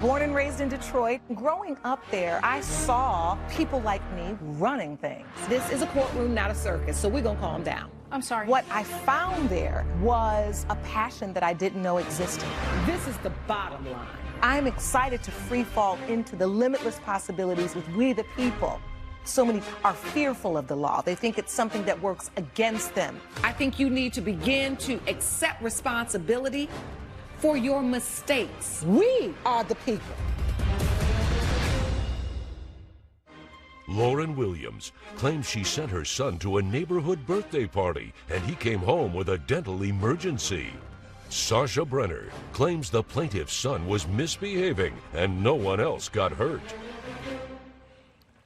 Born and raised in Detroit, growing up there, I saw people like me running things. This is a courtroom, not a circus, so we're gonna calm down. I'm sorry. What I found there was a passion that I didn't know existed. This is the bottom line. I'm excited to free fall into the limitless possibilities with we the people. So many are fearful of the law. They think it's something that works against them. I think you need to begin to accept responsibility for your mistakes. We are the people. Lauren Williams claims she sent her son to a neighborhood birthday party and he came home with a dental emergency. Sasha Brenner claims the plaintiff's son was misbehaving and no one else got hurt.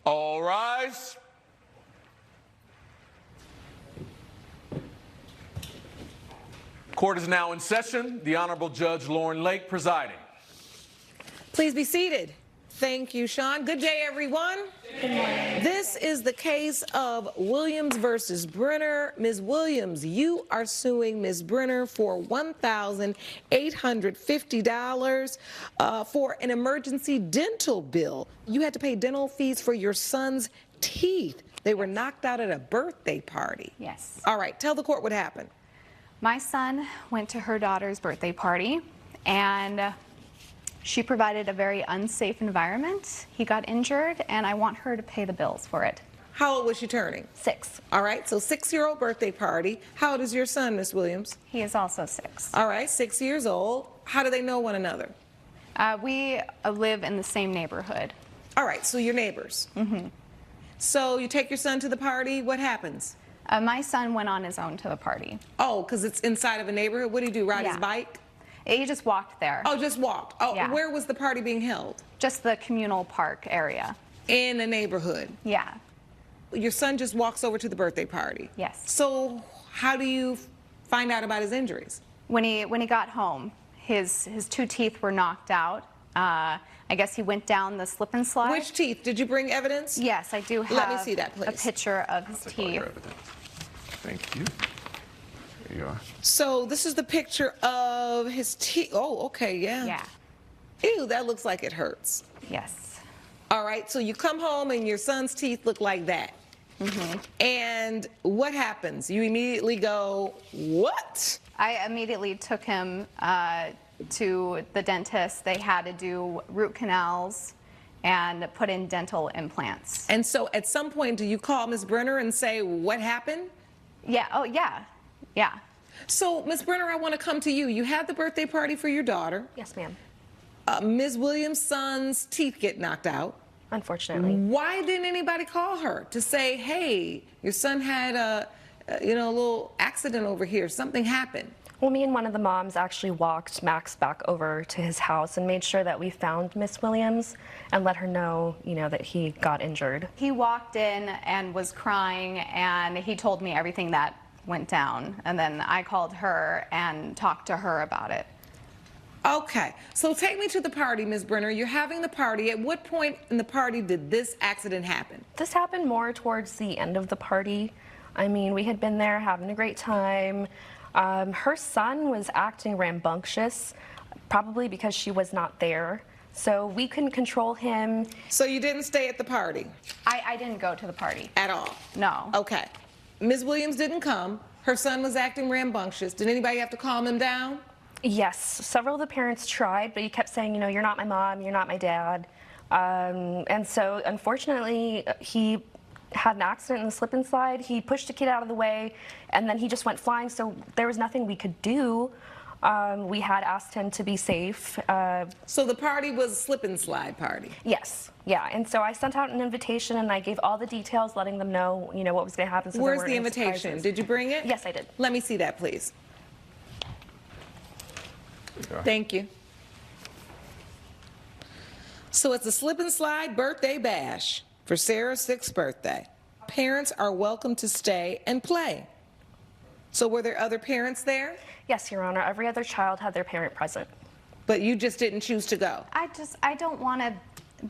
All rise. Court is now in session. The Honorable Judge Lauren Lake presiding. Please be seated. Thank you, Sean. Good day, everyone. Good morning. This is the case of Williams versus Brenner. Ms. Williams, you are suing Ms. Brenner for $1,850 for an emergency dental bill. You had to pay dental fees for your son's teeth. They were knocked out at a birthday party. Yes. All right, tell the court what happened. My son went to her daughter's birthday party, and she provided a very unsafe environment. He got injured, and I want her to pay the bills for it. How old was she turning? 6. All right, so 6-year-old birthday party. How old is your son, Miss Williams? He is also 6. All right, 6 years old. How do they know one another? We live in the same neighborhood. All right, so you're neighbors. Mm-hmm. So you take your son to the party. What happens? My son went on his own to the party. Oh, because it's inside of a neighborhood. What did he do, ride his Yeah. bike? He just walked there. Oh, just walked. Oh, Yeah. Where was the party being held? Just the communal park area. In a neighborhood. Yeah. Your son just walks over to the birthday party. Yes. So how do you find out about his injuries? When he got home, his 2 teeth were knocked out. I guess he went down the slip and slide. Which teeth? Did you bring evidence? Yes, I do have Let me see that, please. a picture of his teeth. Thank you. There you are. So this is the picture of his teeth. Oh, okay, yeah. Yeah. Ew, that looks like it hurts. Yes. All right, so you come home and your son's teeth look like that. Mm-hmm. And what happens? You immediately go, what? I immediately took him to the dentist. They had to do root canals and put in dental implants. And so at some point, do you call Ms. Brenner and say, what happened? Yeah, oh yeah, yeah. So, Ms. Brenner, I want to come to you. You had the birthday party for your daughter. Yes, ma'am. Ms. Williams' son's teeth get knocked out. Unfortunately. Why didn't anybody call her to say, hey, your son had a little accident over here, something happened? Well, me and one of the moms actually walked Max back over to his house and made sure that we found Miss Williams and let her know, that he got injured. He walked in and was crying, and he told me everything that went down. And then I called her and talked to her about it. Okay, so take me to the party, Ms. Brenner. You're having the party. At what point in the party did this accident happen? This happened more towards the end of the party. I mean, we had been there having a great time. Her son was acting rambunctious, probably because she was not there. So we couldn't control him. So you didn't stay at the party? I didn't go to the party. At all? No. Okay. Ms. Williams didn't come. Her son was acting rambunctious. Did anybody have to calm him down? Yes, several of the parents tried, but he kept saying, you're not my mom, you're not my dad. And so, unfortunately, he had an accident in the slip and slide. He pushed a kid out of the way, and then he just went flying, so there was nothing we could do. We had asked him to be safe. So the party was a slip and slide party? Yes, yeah, and so I sent out an invitation, and I gave all the details, letting them know, what was going to happen. So where's the invitation? Did you bring it? Yes, I did. Let me see that, please. Thank you. So it's a slip and slide birthday bash for Sarah's 6th birthday. Parents are welcome to stay and play. So were there other parents there? Yes, Your Honor. Every other child had their parent present. But you just didn't choose to go? I don't want to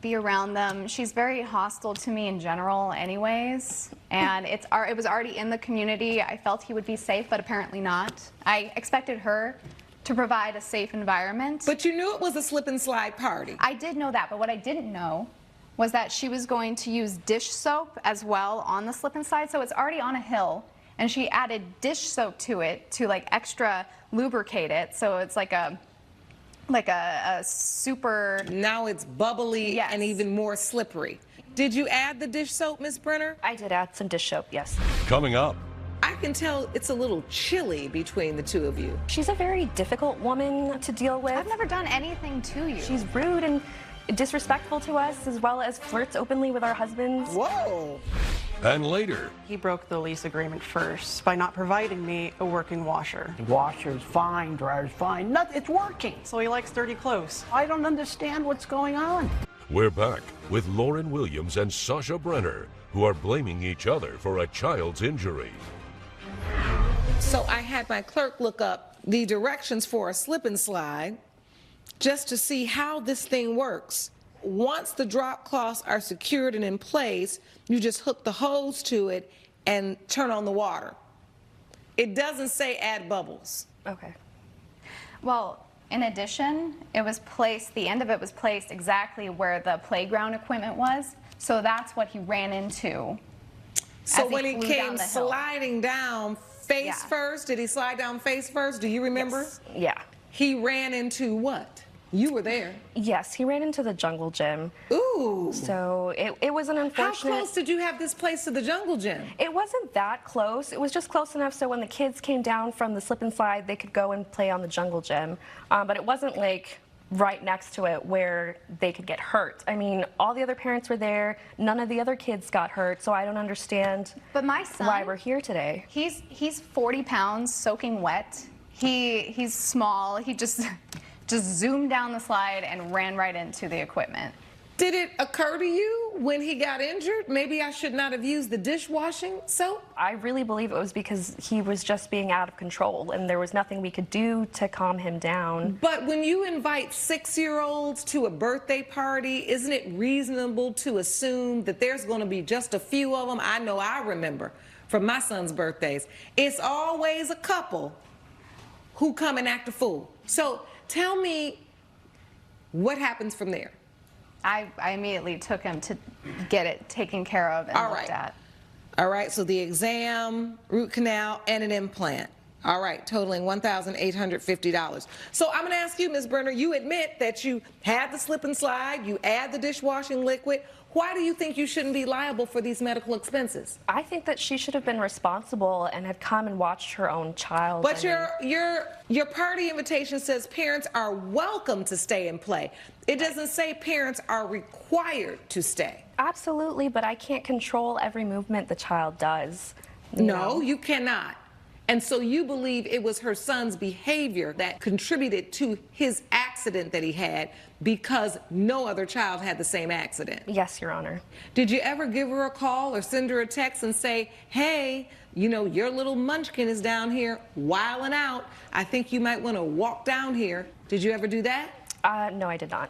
be around them. She's very hostile to me in general anyways, and it was already in the community. I felt he would be safe, but apparently not. I expected her to provide a safe environment. But you knew it was a slip and slide party. I did know that, but what I didn't know was that she was going to use dish soap as well on the slip and slide. So it's already on a hill, and she added dish soap to it to like extra lubricate it. So it's like a super. Now it's bubbly Yes. and even more slippery. Did you add the dish soap, Miss Brenner? I did add some dish soap, yes. Coming up, I can tell it's a little chilly between the two of you. She's a very difficult woman to deal with. I've never done anything to you. She's rude and disrespectful to us, as well as flirts openly with our husbands. Whoa. and later, He broke the lease agreement first by not providing me a working washer. Washer's fine, dryer's fine. Nothing, it's working. So he likes dirty clothes. I don't understand what's going on. we're back with Lauren Williams and Sasha Brenner, who are blaming each other for a child's injury. So I had my clerk look up the directions for a slip and slide just to see how this thing works. Once the drop cloths are secured and in place, you just hook the hose to it and turn on the water. It doesn't say add bubbles. Okay. Well, in addition, it was placed, the end of it was placed exactly where the playground equipment was. So that's what he ran into. So as he when he flew came down the hill. sliding down face Yeah. first, did he slide down face first? Do you remember? Yes. Yeah. He ran into what? You were there. Yes, he ran into the jungle gym. Ooh. So it was an How unfortunate. close did you have this place to the jungle gym? It wasn't that close. It was just close enough so when the kids came down from the slip and slide, they could go and play on the jungle gym. But it wasn't like right next to it where they could get hurt. I mean, all the other parents were there. None of the other kids got hurt. So I don't understand But my son, why we're here today. he's 40 pounds soaking wet. He's small. He just zoomed down the slide and ran right into the equipment. Did it occur to you when he got injured, maybe I should not have used the dishwashing soap? I really believe it was because he was just being out of control and there was nothing we could do to calm him down. But when you invite 6-year-olds to a birthday party, isn't it reasonable to assume that there's going to be just a few of them? I know I remember from my son's birthdays. It's always a couple who come and act a fool. So tell me what happens from there. I immediately took him to get it taken care of and All looked right. at. All right, so the exam, root canal, and an implant. All right, totaling $1,850. So I'm gonna ask you, Ms. Brenner, you admit that you had the slip and slide, you add the dishwashing liquid. Why do you think you shouldn't be liable for these medical expenses? I think that she should have been responsible and have come and watched her own child. But I mean, your party invitation says parents are welcome to stay and play. It doesn't say parents are required to stay. absolutely, but I can't control every movement the child does. No, you cannot. And so you believe it was her son's behavior that contributed to his accident that he had because no other child had the same accident. Yes, Your Honor. Did you ever give her a call or send her a text and say, hey, you know, your little munchkin is down here wilding out. I think you might want to walk down here. Did you ever do that? No, I did not.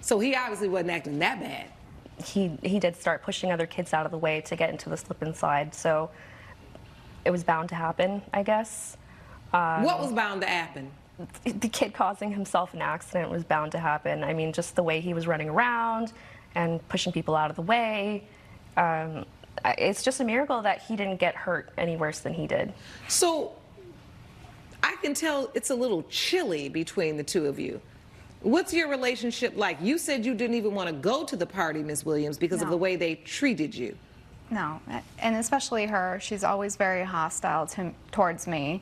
So he obviously wasn't acting that bad. He did start pushing other kids out of the way to get into the slip and slide, so it was bound to happen, I guess. What was bound to happen? The kid causing himself an accident was bound to happen. I mean, just the way he was running around and pushing people out of the way. It's just a miracle that he didn't get hurt any worse than he did. So I can tell it's a little chilly between the two of you. What's your relationship like? You said you didn't even want to go to the party, Ms. Williams, because of No. the way they treated you. No, and especially her. She's always very hostile towards me.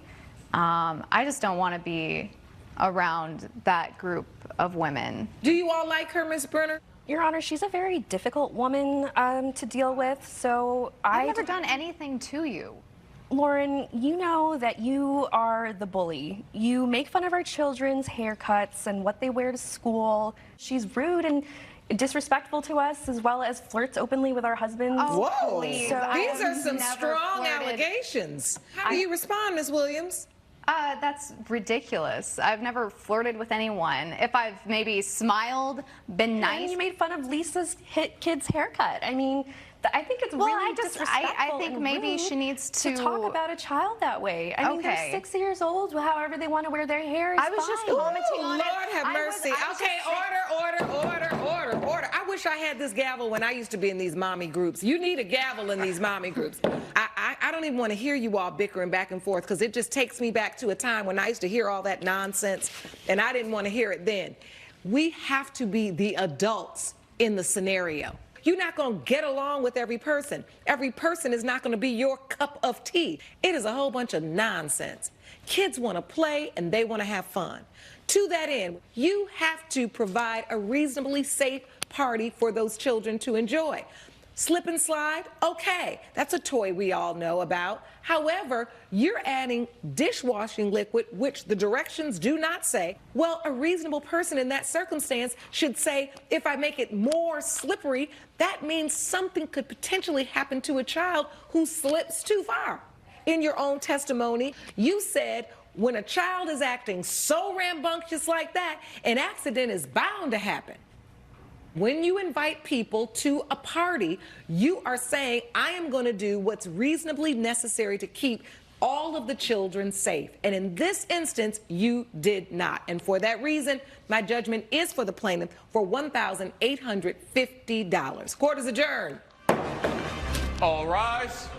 I just don't want to be around that group of women. Do you all like her, Ms. Brenner? Your Honor, she's a very difficult woman to deal with, so I've never done anything to you. Lauren, you know that you are the bully. You make fun of our children's haircuts and what they wear to school. She's rude and disrespectful to us, as well as flirts openly with our husbands. Oh, Whoa, please. these I've are some never strong flirted. allegations. How do you respond, Ms. Williams? That's ridiculous. I've never flirted with anyone. If I've maybe smiled, been And nice. you made fun of Lisa's kid's haircut. I mean, I think it's Well, really I disrespectful think and maybe rude she needs to talk about a child that way. I mean, they're 6 years old. However they want to wear their hair is I was just fine. commenting on it. Lord have mercy. Okay, order. I wish I had this gavel when I used to be in these mommy groups. You need a gavel in these mommy groups. I don't even want to hear you all bickering back and forth because it just takes me back to a time when I used to hear all that nonsense and I didn't want to hear it then. We have to be the adults in the scenario. You're not going to get along with every person. Every person is not going to be your cup of tea. It is a whole bunch of nonsense. Kids want to play and they want to have fun. To that end, you have to provide a reasonably safe party for those children to enjoy. Slip and slide, okay, that's a toy we all know about. However, you're adding dishwashing liquid, which the directions do not say. Well, a reasonable person in that circumstance should say, if I make it more slippery, that means something could potentially happen to a child who slips too far. In your own testimony, you said when a child is acting so rambunctious like that, an accident is bound to happen. When you invite people to a party, you are saying, I am going to do what's reasonably necessary to keep all of the children safe. And in this instance, you did not. And for that reason, my judgment is for the plaintiff for $1,850. Court is adjourned. All rise.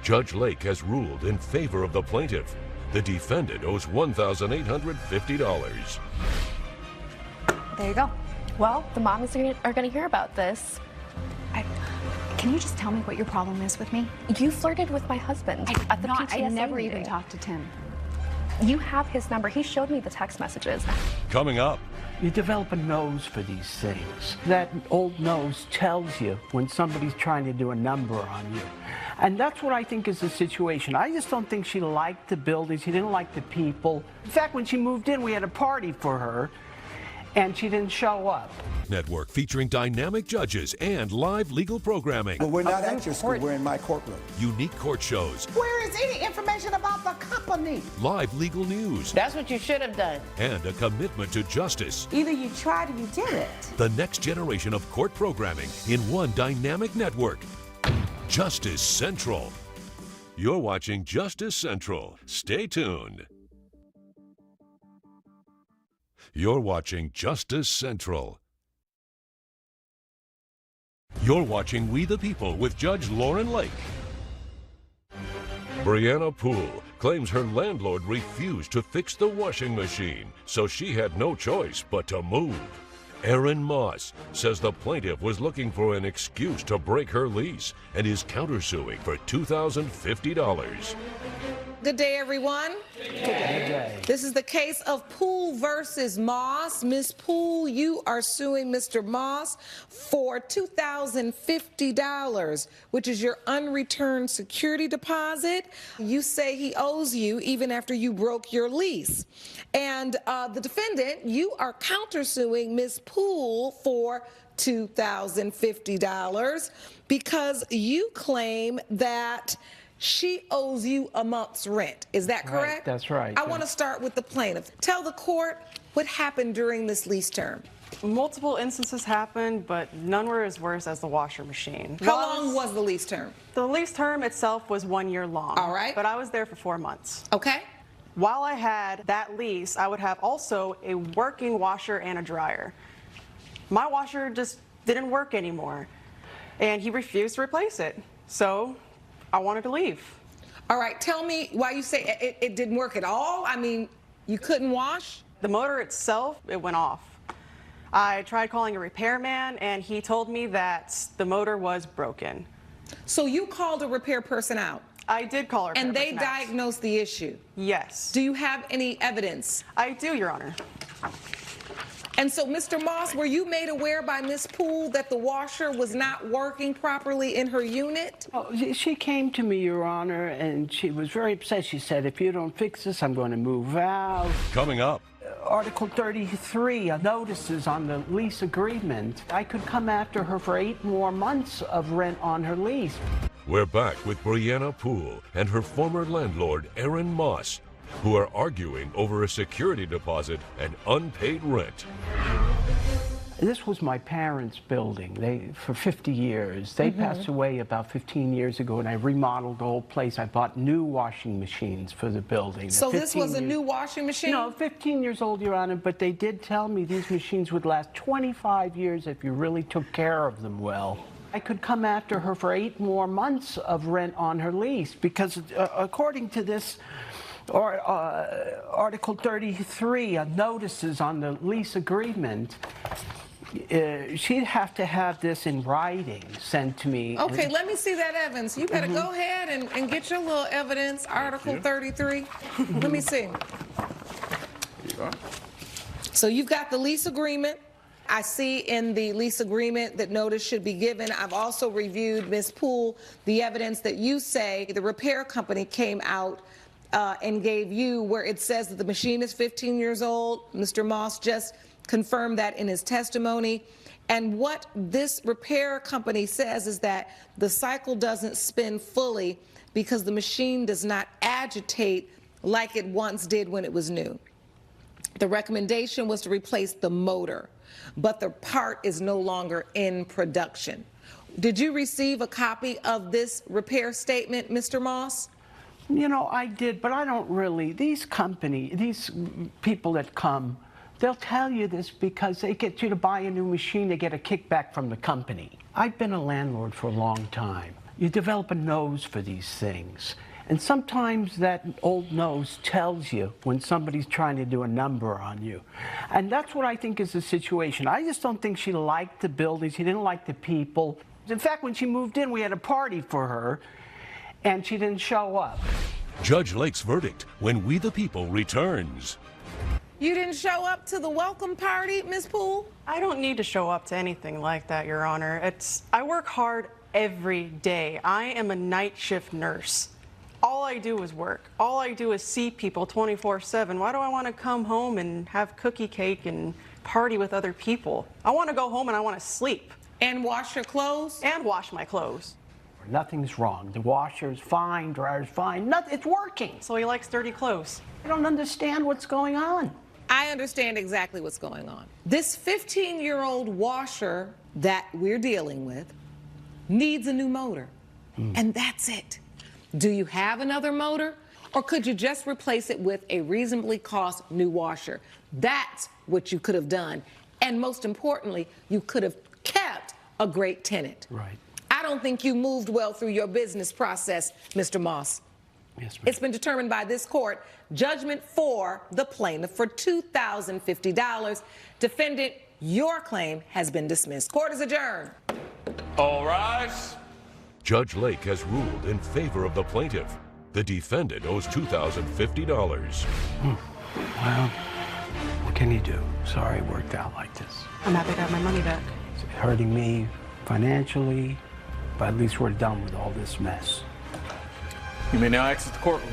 Judge Lake has ruled in favor of the plaintiff. The defendant owes $1,850. There you go. Well, the moms are going to hear about this. Can you just tell me what your problem is with me? You flirted with my husband at the PTA I never meeting. even talked to Tim. You have his number. He showed me the text messages. Coming up. You develop a nose for these things. That old nose tells you when somebody's trying to do a number on you. And that's what I think is the situation. I just don't think she liked the building. She didn't like the people. In fact, when she moved in, we had a party for her, and she didn't show up. Network featuring dynamic judges and live legal programming. Well, we're not at your school, we're in my courtroom. Unique court shows. Where is any information about the company? Live legal news. That's what you should have done. And a commitment to justice. Either you tried or you did it. The next generation of court programming in one dynamic network. Justice Central. You're watching Justice Central. Stay tuned. You're watching Justice Central. You're watching We the People with Judge Lauren Lake. Brianna Poole claims her landlord refused to fix the washing machine, so she had no choice but to move. Aaron Moss says the plaintiff was looking for an excuse to break her lease and is countersuing for $2,050. Good day, everyone. Good day. This is the case of Poole versus Moss. Ms. Poole, you are suing Mr. Moss for $2,050, which is your unreturned security deposit. You say he owes you even after you broke your lease. And the defendant, you are countersuing Ms. Poole for $2,050 because you claim that she owes you a month's rent. Is that correct? Right, that's right. I want to start with the plaintiff. Tell the court what happened during this lease term. Multiple instances happened, but none were as worse as the washer machine. How long was the lease term? The lease term itself was 1 year long. All right. But I was there for 4 months. Okay. While I had that lease, I would have also a working washer and a dryer. My washer just didn't work anymore, and he refused to replace it. So I wanted to leave. All right, tell me why you say it didn't work at all. I mean, you couldn't wash? The motor itself, it went off. I tried calling a repairman, and he told me that the motor was broken. So you called a repair person out? I did call a repair And they person out. diagnosed the issue? Yes. Do you have any evidence? I do, Your Honor. And so, Mr. Moss, were you made aware by Ms. Poole that the washer was not working properly in her unit? Oh, she came to me, Your Honor, and she was very upset. She said, if you don't fix this, I'm going to move out. Coming up. Article 33 notices on the lease agreement. I could come after her for 8 more months of rent on her lease. We're back with Brianna Poole and her former landlord, Aaron Moss, who are arguing over a security deposit and unpaid rent. This was my parents' building. For 50 years. They passed away about 15 years ago, and I remodeled the whole place. I bought new washing machines for the building. So this was a new washing machine? No, 15 years old, Your Honor, but they did tell me these machines would last 25 years if you really took care of them well. I could come after her for 8 more months of rent on her lease because according to this Article 33 of notices on the lease agreement, she'd have to have this in writing sent to me. Okay, let me see that evidence. You better go ahead and get your little evidence, Article 33. Let me see. So you've got the lease agreement. I see in the lease agreement that notice should be given. I've also reviewed, Ms. Poole, the evidence that you say the repair company came out and gave you where it says that the machine is 15 years old. Mr. Moss just confirmed that in his testimony. And what this repair company says is that the cycle doesn't spin fully because the machine does not agitate like it once did when it was new. The recommendation was to replace the motor, but the part is no longer in production. Did you receive a copy of this repair statement, Mr. Moss? You know, I did, but I don't really. These people that come, they'll tell you this because they get you to buy a new machine, they get a kickback from the company. I've been a landlord for a long time. You develop a nose for these things. And sometimes that old nose tells you when somebody's trying to do a number on you. And that's what I think is the situation. I just don't think she liked the building. She didn't like the people. In fact, when she moved in, we had a party for her, and she didn't show up. Judge Lake's verdict when We the People returns. You didn't show up to the welcome party, Ms. Poole? I don't need to show up to anything like that, Your Honor. I work hard every day. I am a night shift nurse. All I do is work. All I do is see people 24/7. Why do I want to come home and have cookie cake and party with other people? I want to go home and I want to sleep. And wash your clothes? And wash my clothes. Nothing's wrong. The washer's fine, dryer's fine. It's working. So he likes dirty clothes. I don't understand what's going on. I understand exactly what's going on. This 15-year-old washer that we're dealing with needs a new motor. And that's it. Do you have another motor? Or could you just replace it with a reasonably cost new washer? That's what you could have done. And most importantly, you could have kept a great tenant. Right. I don't think you moved well through your business process, Mr. Moss. Yes, ma'am. It's been determined by this court, judgment for the plaintiff for $2,050. Defendant, your claim has been dismissed. Court is adjourned. All rise. Judge Lake has ruled in favor of the plaintiff. The defendant owes $2,050. Well, what can you do? Sorry it worked out like this. I'm happy to have my money back. It's hurting me financially, but at least we're done with all this mess. You may now exit the courtroom.